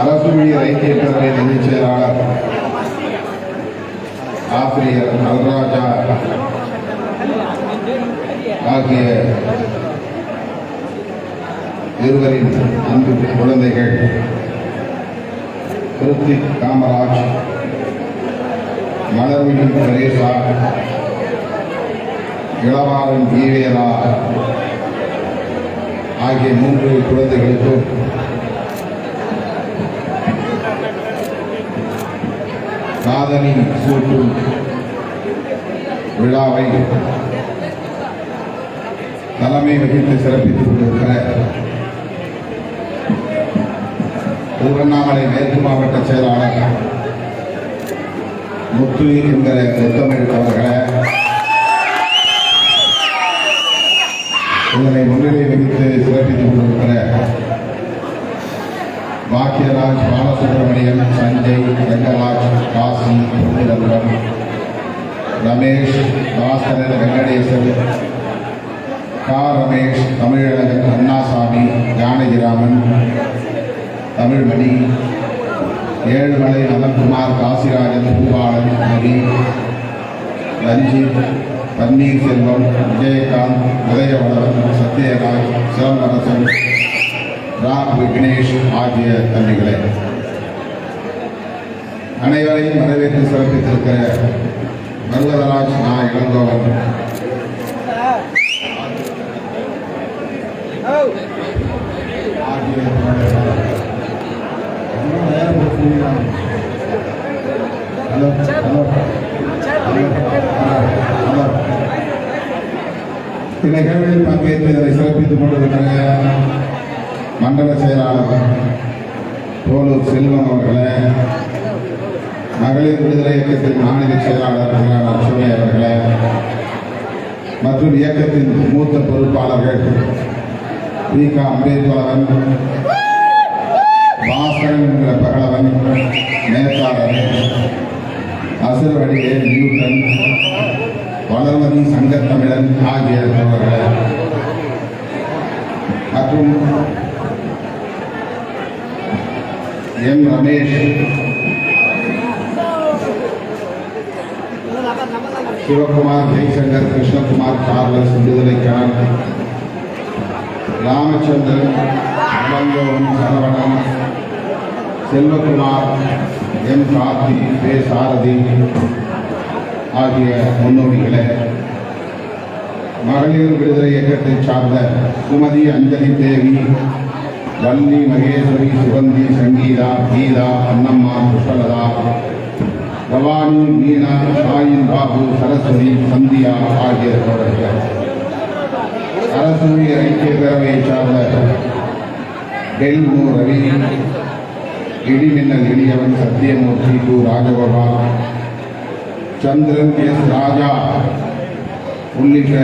அரசு ஊழியர் ஐக்கிய பேரவை நிதிச் செயலாளர் ஆசிரியர் நல்ராஜா ஆகிய இருவரின் அன்பு குழந்தைகள் கிருத்திக் காமராஜ், மலர்விழி தெரேசா, இளவாரன் ஈவேரா ஆகிய 3 குழந்தைகளுக்கும் சாதனை சூட்டும் விழாவை தலைமை வகித்து சிறப்பித்துக் கொண்டிருக்கிற திருவண்ணாமலை மேற்கு மாவட்ட செயலாளர் முத்து என்கிற முத்தமிழ் அவர்களை இதனை முன்னிலை வகித்து சிறப்பித்துக் கொண்டிருக்கிற பாக்கியராஜ், பாலசுப்ரமணியன், சஞ்சய், வெங்கராஜ், காசி, பொன்னிரத்னம், ரமேஷ், பாஸ்கரன், வெங்கடேசன், ரமேஷ், தமிழழகன், அண்ணாசாமி, ஜானகிராமன், தமிழ்மணி, ஏழுமலை, நலன்குமார், காசிராஜன், பூபாலன், மணி, ரஞ்சித், பன்னீர்செல்வம், விஜயகாந்த், உதயவளவன், சத்யராஜ், சிவனரசன், விக்னேஷ் ஆகிய தம்பிகளை அனைவரையும் வரவேற்று சிறப்பித்திருக்கிற மருதராஜ், இளங்கோவன் ஆகிய நிகழ்வில் பங்கேற்று இதனை சிறப்பித்துக் கொண்டிருக்கிற மண்டல செயலாளர் போலூர் செல்வம் அவர்களே, மகளிர் விடுதலை இயக்கத்தின் மாநில செயலாளர் லட்சுமி அவர்களே மற்றும் இயக்கத்தின் மூத்த பொறுப்பாளர்கள் வி.க. அம்பேத்கரன், பாஸ்கரன் என்ற பகலவன், நேதாரன், அசுரவடிவே, நியூட்டன், வளர்மதி, சங்கத்தமிழன் ஆகிய அவர்களே மற்றும் எம். ரமேஷ், சிவகுமார், ஜெய்சங்கர், கிருஷ்ணகுமார், சார்லஸ், விடுதலைக்கான், ராமச்சந்திரன், இளங்கோவன், சரவணன், செல்வகுமார், எம். கார்த்தி, பே. சாரதி ஆகிய முன்னோடிகளே, மகளிர் விடுதலை இயக்கத்தை சார்ந்த சுமதி, அஞ்சலி தேவி, வள்ளி, மகேஸ்வரி, சுகந்தி, சங்கீதா, கீதா, அன்னம்மா, புஷ்பலதா, பவானி, மீனா, சாயின் பாபு, சரஸ்வதி, சந்தியா ஆகிய தோழர்கள், அரசு ஊழியர் ஐக்கிய பேரவையை சார்ந்த டெல் மு. ரவி, இடிமின்னல் இடியவன், சத்தியமூர்த்தி, கு. ராஜகோபால், சந்திரன், எஸ். ராஜா உள்ளிட்ட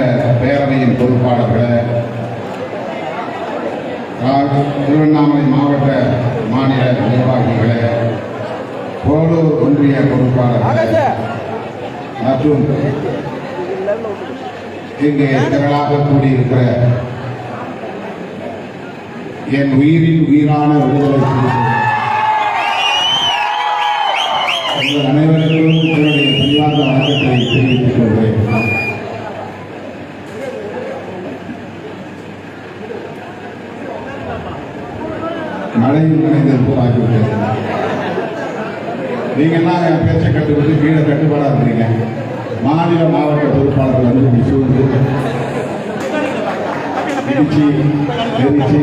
பேரவையின் பொறுப்பாளர்களை, திருவண்ணாமலை மாவட்ட மாநில நிர்வாகிகளே, போலூர் ஒன்றிய பொறுப்பாளர்களே மற்றும் இங்கே திரளாக கூடியிருக்கிற என் உயிரின் உயிரான விடுதலை உங்கள் அனைவருக்கும் என்னுடைய பணிவார்ந்த வணக்கத்தை தெரிவித்துக் கொள்கிறேன். மழையில் நினைந்திருப்போம் ஆகிவிட்டது. நீங்கள்லாம் என் பேச்சை கட்டுப்பட்டு கீழே கட்டுப்பாடாக இருக்கிறீங்க. மாநில மாவட்ட பொறுப்பாளர்கள் வந்து சூழ்ந்து இடிச்சு எரிச்சு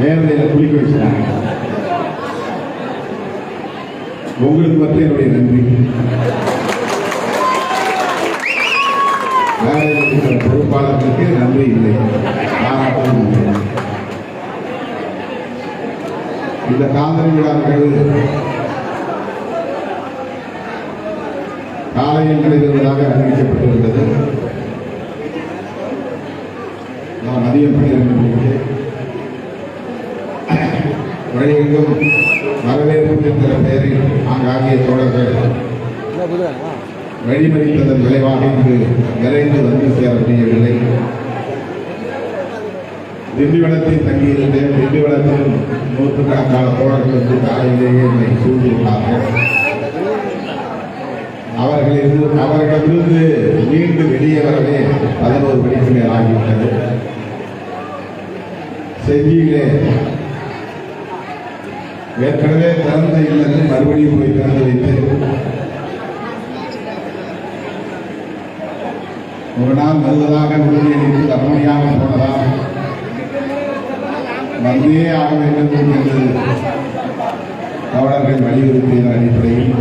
வேலையில் குளிக்க வச்சுட்டாங்க. உங்களுக்கு மட்டும் என்னுடைய நன்றி. வேலையில் இருக்கிற பொறுப்பாளர்களுக்கு நன்றி இல்லை, பாராட்டும் இல்லை. இந்த காதலி விழா நிகழ்வு காலையில் நடைபெறுவதாக அறிவிக்கப்பட்டிருந்தது. நான் மதியம் 12 மணிக்கு வழியெங்கும் வரவேற்பு என்கிற பெயரில் ஆங்காங்கிய தோழர்கள் வழிமறித்ததன் விளைவாக இங்கு விரைந்து வந்து சேர முடியவில்லை. திண்டிவனத்தில் தங்கியிருந்தேன். திண்டிவனத்தில் நூற்றுக்கணக்கான தோழர்கள் வந்து காலையிலேயே என்னை சூழ்ந்துள்ளார்கள். அவர்களிலிருந்து மீண்டு வெளியே வரவே 11 மணிக்கு மேல் ஆகிவிட்டது. செஞ்சியிலே ஏற்கனவே திறந்த இல்லத்தில் மறுபடியும் போய் திறந்து வைத்து ஒரு நாள் நல்லதாக உறுதியளித்து தர்மணியாக போனதால் வந்தே ஆக வேண்டும் என்று தோழர்கள் வலியுறுத்தியதன் அடிப்படையில்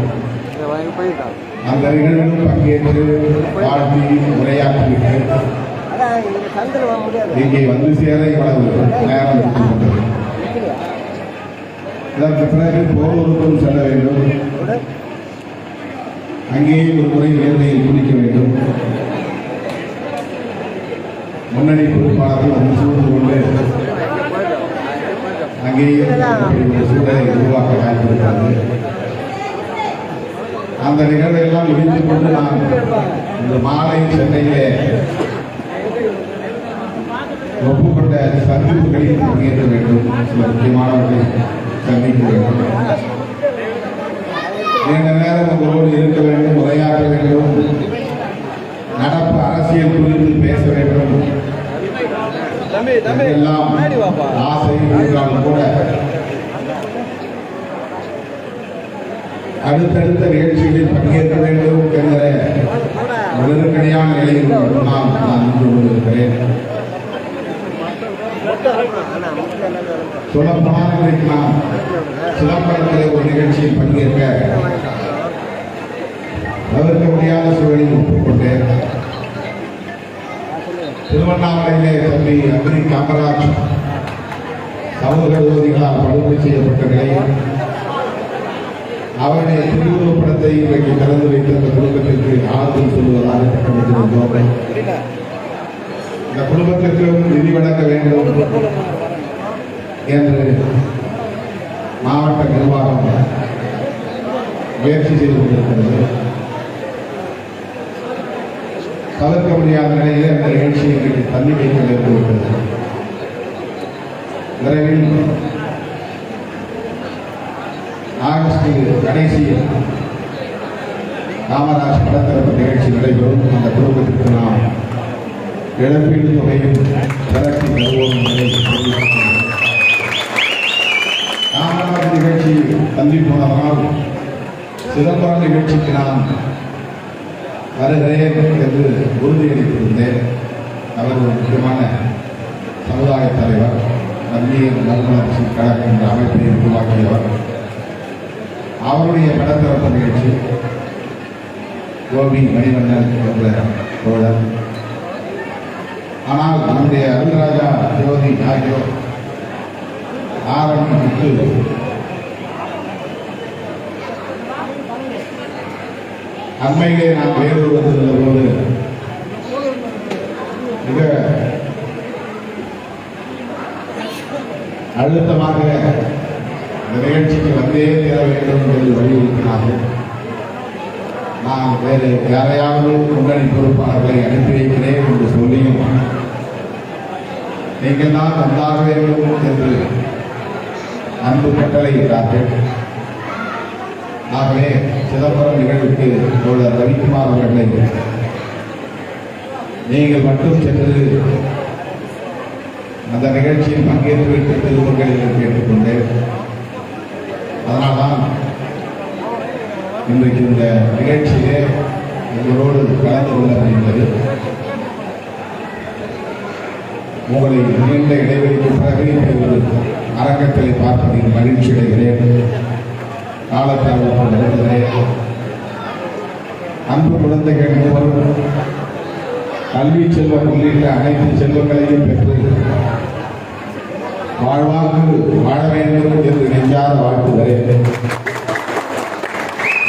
அந்த நிகழ்விலும் பங்கேற்று வாழ்த்தி உரையாற்றிவிட்டு இங்கே வந்து சேர இவ்வளவு நேரம் எடுத்துக்கொண்டது. இதற்கு பிறகு போரூருக்கும் செல்ல வேண்டும். அங்கேயே ஒரு முறை வேலையில் குடிக்க வேண்டும். முன்னணி பொறுப்பாளர்கள் வந்து சூழ்ந்து கொண்டு அங்கேயே ஒரு சூழலை உருவாக்க வாய்ப்பிருக்கிறது. அந்த நிகழ்வை எல்லாம் முடித்துக் கொண்டு நான் இந்த மாலை சென்னையிலே ஒப்புக்கொண்ட சந்திப்புகளில் பங்கேற்க வேண்டும். சில முக்கியமானவர்களை சந்திக்க வேண்டும். நீண்ட நேரம் உங்களோடு இருக்க வேண்டும், உரையாற்ற வேண்டும், நடப்பு அரசியல் குறித்து பேச வேண்டும் எல்லாம் ஆசை இருந்தாலும் கூட அடுத்தடுத்த நிகழ்ச்சிகளில் பங்கேற்க வேண்டும் என்கிற நெருக்கடியான நிலையில் நான் நின்று கொண்டிருக்கிறேன். சொல்லப்போனால் இன்றைக்கு நான் சிதம்பரத்தில் ஒரு நிகழ்ச்சியில் பங்கேற்க தவிர்க்க முடியாத சூழலில் ஒப்புக்கொண்டேன். திருவண்ணாமலையிலே தம்பி அக்னி காமராஜ் சமூக விரோதிகளால் படுகொலை செய்யப்பட்ட நிலையில் அவருடைய திருவுருவப்படத்தை இன்றைக்கு திறந்து வைத்த அந்த குடும்பத்திற்கு ஆறுதல் சொல்வதாக திட்டமிட்டிருந்தோம். இந்த குடும்பத்திற்கும் நிதி வழங்க வேண்டும் என்று மாவட்ட நிர்வாகம் முயற்சி செய்து கொண்டிருக்கிறது. தவிர்க்க முடியாத நிலையிலே அந்த நிகழ்ச்சியை இன்றைக்கு தள்ளி வைக்க நேர்ந்துவிட்டது. விரைவில் ஆகஸ்ட் கடைசியில் காமராஜ் படத்திறப்பு நிகழ்ச்சி நடைபெறும். அந்த குடும்பத்திற்கு நாம் இழப்பீடு தொகையும் திரட்டி தருவோம் என்பதை காமராஜ் நிகழ்ச்சி தள்ளி போனதனால் சிதம்பரம் நிகழ்ச்சிக்கு நான் வருகிறேன் என்று உறுதியளித்திருந்தேன். அவர் ஒரு முக்கியமான சமுதாய தலைவர், மத்திய மறுமலர்ச்சி கழகம் என்ற அமைப்பை உருவாக்கியவர். அவருடைய படத்திறப்பு நிகழ்ச்சி கோபி மணிவண்ணன் என்ற தோழர். ஆனால் நம்முடைய அருள்ராஜா ஜோதி ஆகியோர் ஆரம்பித்து அண்மையிலே நான் வேலூர் வந்திருந்த போது மிக அழுத்தமாக இந்த நிகழ்ச்சிக்கு வந்தே தீர வேண்டும் என்று வலியுறுத்தினார்கள். நான் வேறு யாரையாவது முன்னணி பொறுப்பாளர்களை அனுப்பி வைக்கிறேன் என்று சொல்லியும் நீங்கள் தான் வந்தாக வேண்டும் என்று அன்பு கட்டளையிட்டார்கள். ஆகவே சிதம்பரம் நிகழ்வுக்கு தோழர் ரவிக்குமார் அவர்களை நீங்கள் மட்டும் சென்று அந்த நிகழ்ச்சியில் பங்கேற்று வைத்து திருமணங்கள் கேட்டுக்கொண்டேன். அதனால்தான் இன்றைக்கு இந்த நிகழ்ச்சியிலே உங்களோடு கலந்து கொள்ள முடிந்தது. உங்களை நீண்ட இடைவெளிக்கு பிறகு ஒரு அரங்கத்தை பார்ப்பதில் மகிழ்ச்சி அடைகிறேன். காலத்தால் வருகிறேன். அன்பு குழந்தைகள் மூவரும் கல்வி செல்வம் உள்ளிட்ட அனைத்து செல்வங்களையும் பெற்று வாழ்வாங்கு வாழ வேண்டும் என்று நெஞ்சார வாழ்த்துகிறேன்.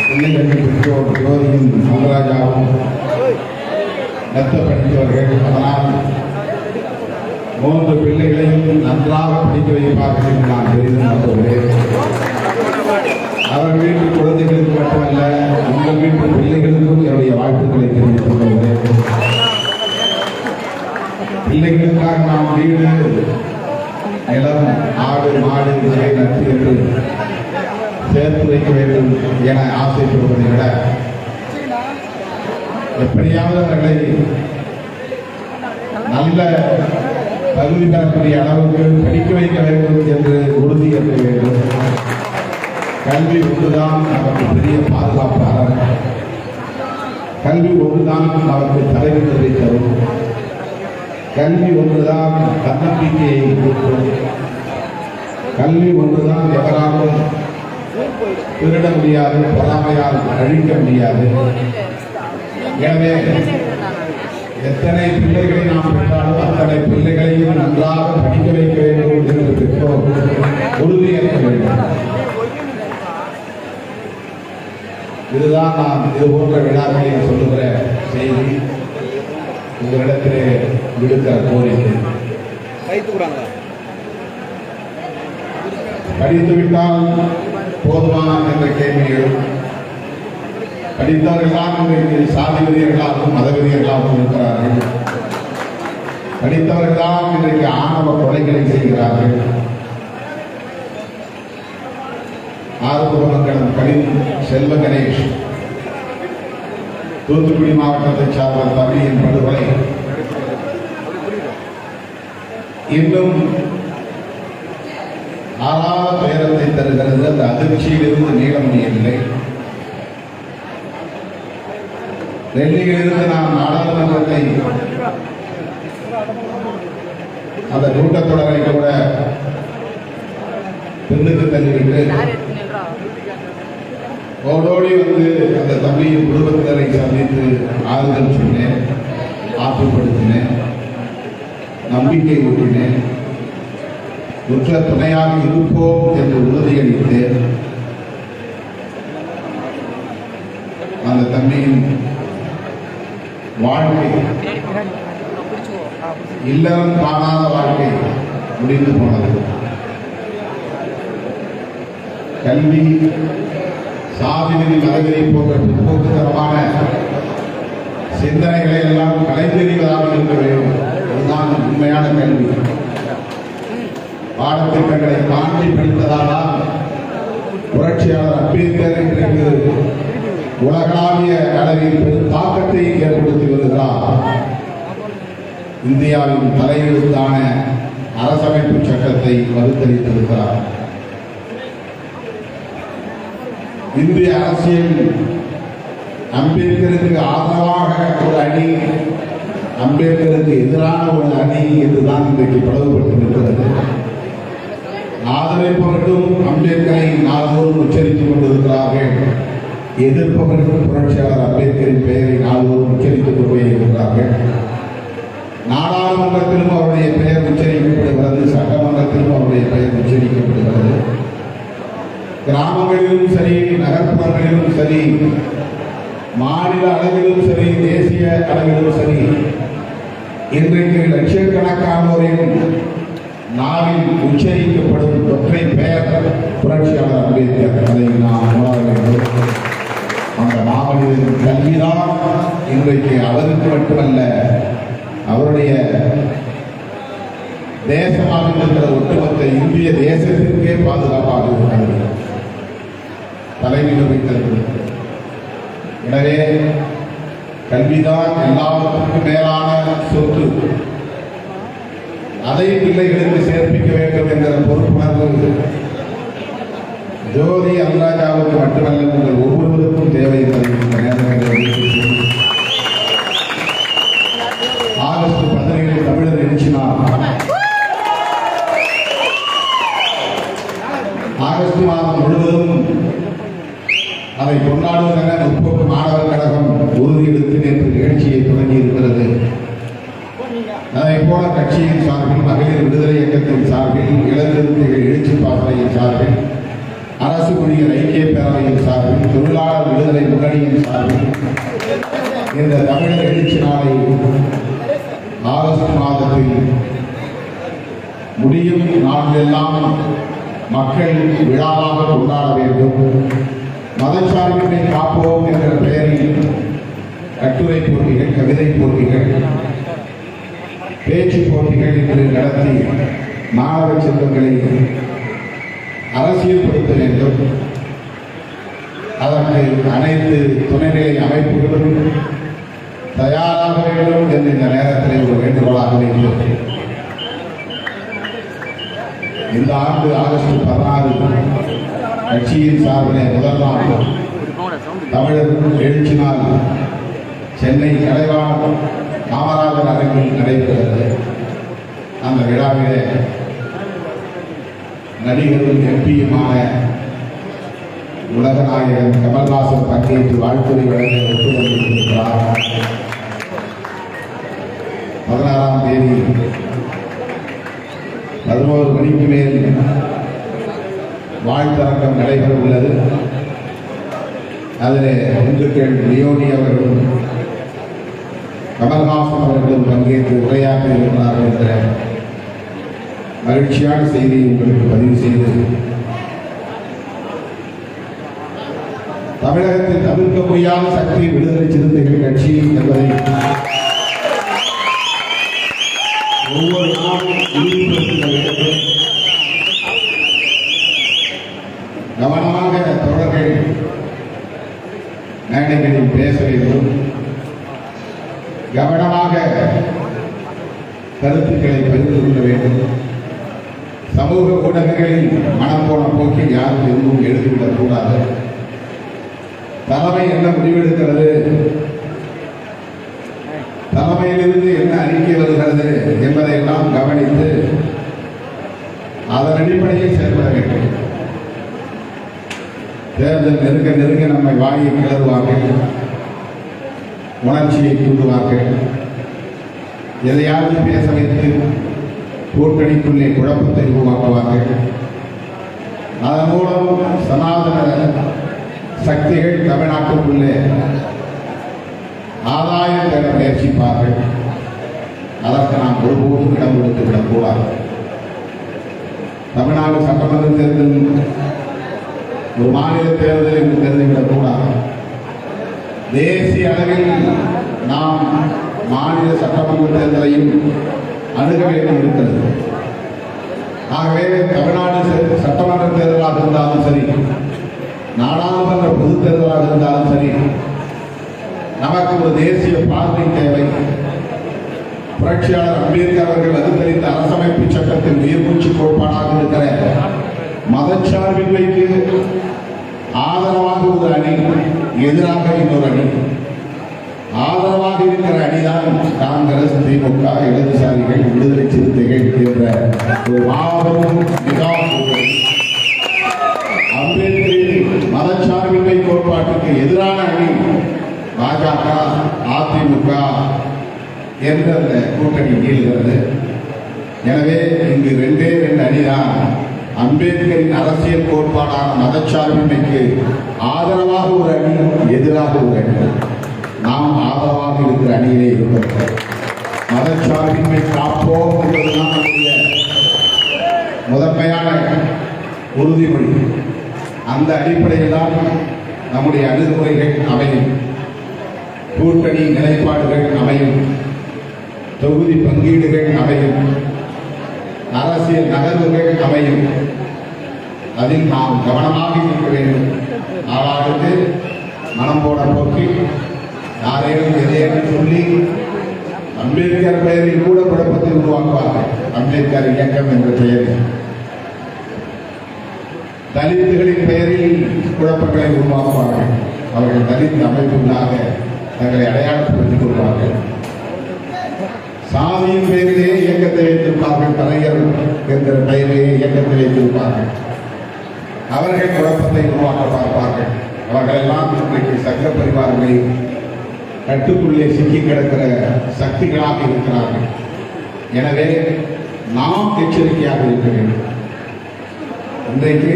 பிள்ளைகளின் பெற்றோர் ஜோதியும் மங்கராஜாவும் மெத்த படித்தவர்கள். அதனால் 3 பிள்ளைகளையும் நன்றாக படிக்க வைப்பார்கள் என்று நான் பெரிதும் நம்புகிறேன். அவர் வீட்டு குழந்தைகளுக்கு மட்டுமல்ல, உங்கள் வீட்டு பிள்ளைகளுக்கும் என்னுடைய வாழ்த்துக்களை தெரிவித்துக் கொள்கிறேன். பிள்ளைகளுக்காக நாம் வீடு நிலம், ஆடு, மாடு, நகை, நட்டு என்று சேர்த்து வைக்க வேண்டும் என ஆசைப்படுவதை விட எப்படியாவது அவர்களை நல்ல தகுதி பெறக்கூடிய அளவுக்கு படிக்க வைக்க வேண்டும் என்று உறுதி ஏற்க வேண்டும். கல்வி ஒன்றுதான் நமக்கு பெரிய பாதுகாப்பாளர். கல்வி ஒன்றுதான் நமக்கு தலைநிலை தரும். கல்வி ஒன்றுதான் தன்னம்பிக்கையை கொடுக்கும். கல்வி ஒன்றுதான் எவராலும் திருட முடியாது, பொறாமையால் அழிக்க முடியாது. எனவே எத்தனை பிள்ளைகளை நாம் பெற்றாலும் அத்தனை பிள்ளைகளையும் நன்றாக படிக்க வைக்க வேண்டும் என்று பெற்றோர் உறுதியேற்க வேண்டும். இதுதான் நான் இது போன்ற விழாக்களில் சொல்லுகிற செய்தி, உங்களிடத்திலே விடுக்கிற கோரிக்கை. படித்துவிட்டால் போதுமா என்ற கேள்விகள் படித்தவர்கள்தான் இன்றைக்கு சாதி வெறியர்களாகவும் மத வெறியர்களாகவும் இருக்கிறார்கள். படித்தவர்கள்தான் இன்றைக்கு ஆணவ கொலைகளை செய்கிறார்கள். ஆறுமுகமங்கலம் செல்வ கணேஷ் தூத்துக்குடி மாவட்டத்தை சார்ந்த தம்பியின் படுகொலை இன்னும் ஆறாத துயரத்தை தருகிறது. அந்த அதிர்ச்சியிலிருந்து நீள முடியவில்லை. டெல்லியிலிருந்து நாம் நாடாளுமன்றத்தை அந்த கூட்டத்தொடரை கூட பின்னுக்கு தள்ளிவிட்டு ஓடோடி வந்து அந்த தம்பியின் குடும்பத்தினரை சந்தித்து ஆறுதல் சொன்னேன், ஆற்றுப்படுத்தினேன், நம்பிக்கை ஊட்டினேன், உற்ற துணையாக இருப்போம் என்று உறுதியளித்தேன். அந்த தம்பியின் வாழ்க்கை இல்லறம் காணாத வாழ்க்கை முடிந்து போனது. கல்வி, சாதிநெறி, மதவெறி போன்ற பிற்போக்குத்தனமான சிந்தனைகளை எல்லாம் கலைத்தெறிவதாக இருக்க வேண்டும். அதுதான் உண்மையான கல்வி. பாடத்திட்டங்களை தாண்டி படித்ததால் புரட்சியாளர் அம்பேத்கர் இன்றைக்கு உலகளாவிய அளவில் பெரும் தாக்கத்தை ஏற்படுத்தி வருகிறார். இந்தியாவின் தலையெழுத்தான அரசமைப்பு சட்டத்தை வகுத்தளித்திருக்கிறார். இந்திய அரசியல் அம்பேத்கருக்கு ஆதரவாக ஒரு அணி, அம்பேத்கருக்கு எதிரான ஒரு அணி என்றுதான் இன்றைக்கு பிளவுபட்டிருக்கிறது. ஆதரிப்பவர்களும் அம்பேத்கரை நாள்தோறும் உச்சரித்துக் கொண்டிருக்கிறார்கள். எதிர்ப்பவர்களும் புரட்சியாளர் அம்பேத்கரின் பெயரை நாள்தோறும் உச்சரித்துக் கொண்டே இருக்கிறார்கள். நாடாளுமன்றத்திலும் அவருடைய பெயர் உச்சரிக்கப்படுகிறது, சட்டமன்றத்திலும் அவருடைய பெயர் உச்சரிக்கப்படுகிறது. கிராமங்களிலும் சரி, நகர்ப்புறங்களிலும் சரி, மாநில அளவிலும் சரி, தேசிய அளவிலும் சரி, இன்றைக்கு லட்சக்கணக்கானோரின் நாவில் உச்சரிக்கப்படும் ஒற்றை பெயர் புரட்சியாளர் அம்பேத்கர். அதை நாம் உணர வேண்டும். அந்த மாமனிதரின் கல்விதான் இன்றைக்கு அவருக்கு மட்டுமல்ல, அவருடைய தேசமாக இருக்கிற ஒட்டுமொத்த இந்திய தேசத்திற்கே பாதுகாப்பாக இருக்கிறது, தலைமையில் வைத்திருக்கிறது. எனவே கல்விதான் எல்லாவற்றுக்கும் மேலான சொத்து. அதை பிள்ளைகளுக்கு சேர்ப்பிக்க வேண்டும் என்கிற பொறுப்புணர்வு ஜோதி அனுராஜாவுக்கு மட்டுமல்ல, உங்கள் ஒவ்வொருவருக்கும் தேவை என்பதை ஆகஸ்ட் 17 தமிழர் எழுச்சி நாள். ஆகஸ்ட் மாதம் முழுவதும் அதை கொண்டாடுவதென முற்போக்கு மாணவர் கழகம் உறுதியெடுத்து நேற்று நிகழ்ச்சியை தொடங்கி இருக்கிறது. அதை போல கட்சியின் சார்பில், மகளிர் விடுதலை இயக்கத்தின் சார்பில், இளந்திருத்திகள் எழுச்சி பாசறையின் சார்பில், அரசு ஊழியர் ஐக்கிய பேரவையின் சார்பில், தொழிலாளர் விடுதலை முன்னணியின் சார்பில் இந்த தமிழர் எழுச்சி நாளை ஆகஸ்ட் மாதத்தில் முடியும் நாளெல்லாம் மக்கள் விழாவாக கொண்டாட வேண்டும். மதச்சார்பின்மை காப்போம் என்ற பெயரில் கட்டுரை போட்டிகள், கவிதை போட்டிகள், பேச்சு போட்டிகள் என்று நடத்தி மாணவ செல்வங்களை அரசியல்படுத்த வேண்டும். அதற்கு அனைத்து துணைநிலை அமைப்புகளும் தயாராக வேண்டும் என்று இந்த நேரத்தில் ஒரு வேண்டுகோளாக வைக்கிறேன். இந்த ஆண்டு ஆகஸ்ட் 16 கட்சியின் சார்பிலே முதல் நாள் தமிழர் எழுச்சி நாள் சென்னை கலைவாணர் காமராஜர் அரங்கில் நடைபெறுகிறது. அந்த விழாவிலே நடிகரும் எம்பியுமான உலகநாயகன் கமல்ஹாசன் பங்கேற்று வாழ்த்துறை வழங்க ஒப்புக்கொண்டிருக்கிறார். 16ஆம் தேதி 11 மணிக்கு மேல் வாழ்த்தரங்கம் நடைபெற உள்ளது. அதில் இந்துக்கள் லியோனி அவர்களும் கமல்ஹாசன் அவர்களும் பங்கேற்று உரையாற்ற இருக்கிறார்கள் என்ற மகிழ்ச்சியான செய்தியை உங்களுக்கு பதிவு செய்து, தமிழகத்தில் தவிர்க்க முடியாத சக்தி விடுதலை சிறுத்தைகள் கட்சி என்பதை ஒவ்வொரு நாளும் உறுதிப்படுத்த வேண்டும். கவனமாக தொடர்கள் மேடைகளில் பேச வேண்டும். கவனமாக கருத்துக்களை பகிர்ந்து கொள்ள வேண்டும். சமூக ஊடகங்களில் மனம் போன போக்கில் யாரும் எதுவும் எழுதிவிடக் கூடாது. தலைமை என்ன முடிவெடுக்கிறது, தலைமையிலிருந்து என்ன அறிக்கை வருகிறது என்பதை எல்லாம் கவனித்து அதன் அடிப்படையில் செயல்பட வேண்டும். தேர்தல் நெருங்க நெருங்க நம்மை வாயை கிளறுவார்கள், உணர்ச்சியை தூண்டுவார்கள், எதையாவது பேச வைத்து கூட்டணிக்குள்ளே குழப்பத்தை உருவாக்குவார்கள். அதன் மூலம் சனாதன சக்திகள் தமிழ்நாட்டுக்குள்ளே ஆதாயம் பெற முயற்சிப்பார்கள். அதற்கு நாம் ஒருபோதும் இடம் கொடுத்து விடக்கூடாது. தமிழ்நாடு சட்டமன்ற தேர்தல் ஒரு மாநில தேர்தல் என்று தெரிந்துவிடக்கூடாது. தேசிய அளவில் நாம் மாநில சட்டமன்ற தேர்தலையும் அணுக வேண்டும் இருக்கிறது. ஆகவே தமிழ்நாடு சட்டமன்ற தேர்தலாக இருந்தாலும் சரி, நாடாளுமன்ற பொதுத் தேர்தலாக இருந்தாலும் சரி, நமக்கு ஒரு தேசிய பார்வை தேவை. புரட்சியாளர் அம்பேத்கர் அவர்கள் வகுத்தளித்த அரசமைப்பு சட்டத்தின் உயிர்மூச்சு கோட்பாடாக இருக்கிற மதச்சார்பின்மைக்கு ஆதரவாக ஒரு அணி, எதிராக இன்னொரு அணி. ஆதரவாக இருக்கிற அணிதான் காங்கிரஸ், திமுக, இடதுசாரிகள், விடுதலை சிறுத்தைகள் என்ற ஒரு மாபெரும் அம்பேத்கரின் மதச்சார்பின்மை கோட்பாட்டுக்கு எதிரான அணி பாஜக, அதிமுக என்ற அந்த கூட்டணி நீள்கிறது. எனவே இங்கு ரெண்டு அணிதான் அம்பேத்கரின் அரசியல் கோட்பாடான மதச்சார்பின்மைக்கு ஆதரவாக ஒரு அணி, எதிராக ஒரு அணி. நாம் ஆதரவாக இருக்கிற அணியிலே இருக்கிறோம். மதச்சார்பின்மை காப்போம் என்பதுதான் நம்முடைய முதன்மையான உறுதிமொழி. அந்த அடிப்படையில் தான் நம்முடைய அணுகுமுறைகள் அமையும், கூட்டணி நிலைப்பாடுகள் அமையும், தொகுதி பங்கீடுகள் அமையும், அரசியல் நகர்வுகள் அமையும். அதில் நாம் கவனமாக இருக்க வேண்டும். ஆளாளுக்கு மனம் போன போக்கில் யாரையும் எதையும் சொல்லி அம்பேத்கர் பெயரில் கூட குழப்பத்தை உருவாக்குவார்கள். அம்பேத்கர் இயக்கம் என்ற பெயரில் தலித்துகளின் பெயரில் குழப்பங்களை உருவாக்குவார்கள். அவர்கள் தலித் அமைப்புகளாக தங்களை அடையாளப்படுத்திக் கொள்வார்கள். சாதியின் பெயரிலேயே இயக்கத்தை வைத்திருப்பார்கள். கலைஞர் என்கிற பெயரிலேயே இயக்கத்தை வைத்திருப்பார்கள். அவர்கள் குழப்பத்தை உருவாக்க பார்ப்பார்கள். அவர்கள் எல்லாம் இன்றைக்கு சங்க பரிவாரங்களை கட்டுக்குள்ளே சிக்கி கிடக்கிற சக்திகளாக இருக்கிறார்கள். எனவே நாம் எச்சரிக்கையாக இருக்க வேண்டும். இன்றைக்கு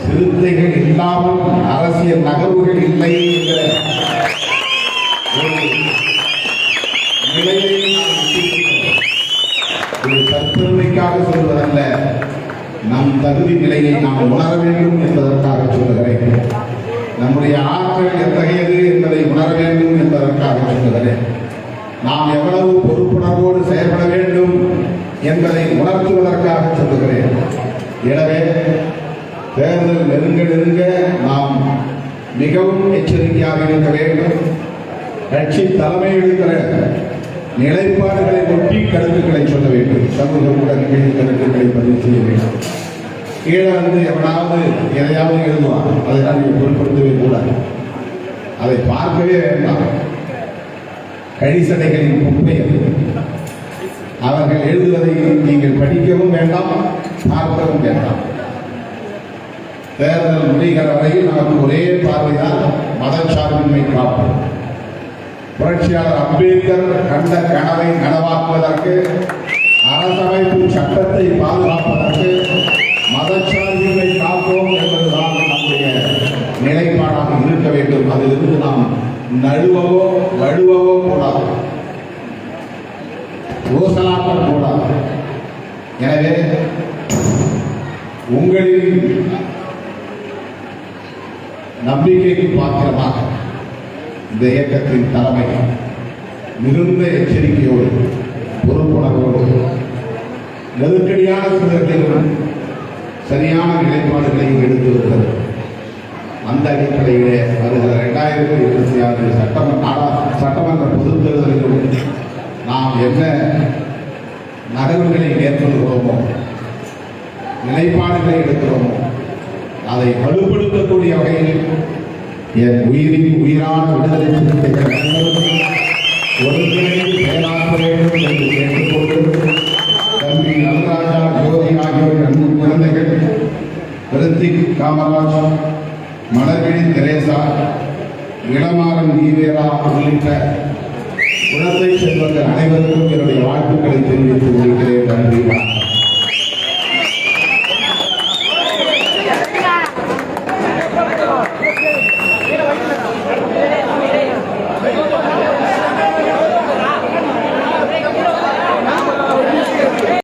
சிறுத்தைகள் இல்லாமல் அரசியல் நகர்வுகள் இல்லை என்கிற நிலையை ஒரு தற்பெருமைக்காக சொல்வதல்ல, நம் தகுதி நிலையை நாம் உணர வேண்டும் என்பதற்காக சொல்லுகிறேன். நம்முடைய ஆற்றல் எத்தகையது என்பதை உணர வேண்டும் என்பதற்காக சொல்லுகிறேன். நாம் எவ்வளவு பொறுப்புணர்வோடு செயல்பட வேண்டும் என்பதை உணர்த்துவதற்காக சொல்லுகிறேன். எனவே தேர்தல் நெருங்க நெருங்க நாம் மிகவும் எச்சரிக்கையாக இருக்க வேண்டும். கட்சி தலைமை எடுக்கிற நிலைப்பாடுகளை ஒட்டி கருத்துக்களை சொல்ல வேண்டும். சமூக ஊடகங்களில் கருத்துக்களை பதிவு செய்ய வேண்டும். கீழே எவனாவது எதையாவது எழுதுவான், அதெல்லாம் நீங்கள் பொருட்படுத்தவே கூடாது. அதை பார்க்கவே வேண்டாம். கழிசடைகளின் குப்பை அவர்கள் எழுதுவதை நீங்கள் படிக்கவும் வேண்டாம், பார்க்கவும் வேண்டாம். தேர்தல் முடிகிற வரையில் நமக்கு ஒரே பார்வைதான் மதச்சார்பின்மை காப்பு. புரட்சியாளர் அம்பேத்கர் கண்ட கனவை நனவாக்குவதற்கு, அரசமைப்பு சட்டத்தை பாதுகாப்பதற்கு மதச்சார்பின்மை காப்போம் என்பதுதான் நம்முடைய நிலைப்பாடாக இருக்க வேண்டும். அதிலிருந்து நாம் நழுவவோ வழுவவோ கூடாது, ரோசலாக்க கூடாது. எனவே உங்களின் நம்பிக்கைக்கு பாத்திரமாக இந்த இயக்கத்தின் தலைமை மிகுந்த எச்சரிக்கையோடு, பொறுப்புணர்வோடு, நெருக்கடியான சூழலிலும் சரியான நிலைப்பாடுகளையும் எடுத்து வருகிறது. அந்த அடிப்படையிலே வருகிற 2026 சட்டமன்ற பொதுத் தேர்தலிலும் நாம் என்ன நகர்வுகளை மேற்கொள்கிறோமோ, நிலைப்பாடுகளை எடுக்கிறோமோ, அதை வலுப்படுத்தக்கூடிய வகையில் என் உயிரின் உயிரான விடுதலை சிறுத்தைகள் ஒருங்கிணைந்து செயலாற்ற வேண்டும் என்று கேட்டுக்கொண்டு, தம்பி நடராஜா, ஜோதி ஆகியோரின் அன்பு குழந்தைகள், கிருத்திக் காமராஜ், மலர்விழி தெரேசா, இளமாறன் ஈவேரா உள்ளிட்ட குழந்தை செல்வங்கள் அனைவருக்கும் என்னுடைய வாழ்த்துக்களை தெரிவித்து முடிக்கிறேன். நன்றி.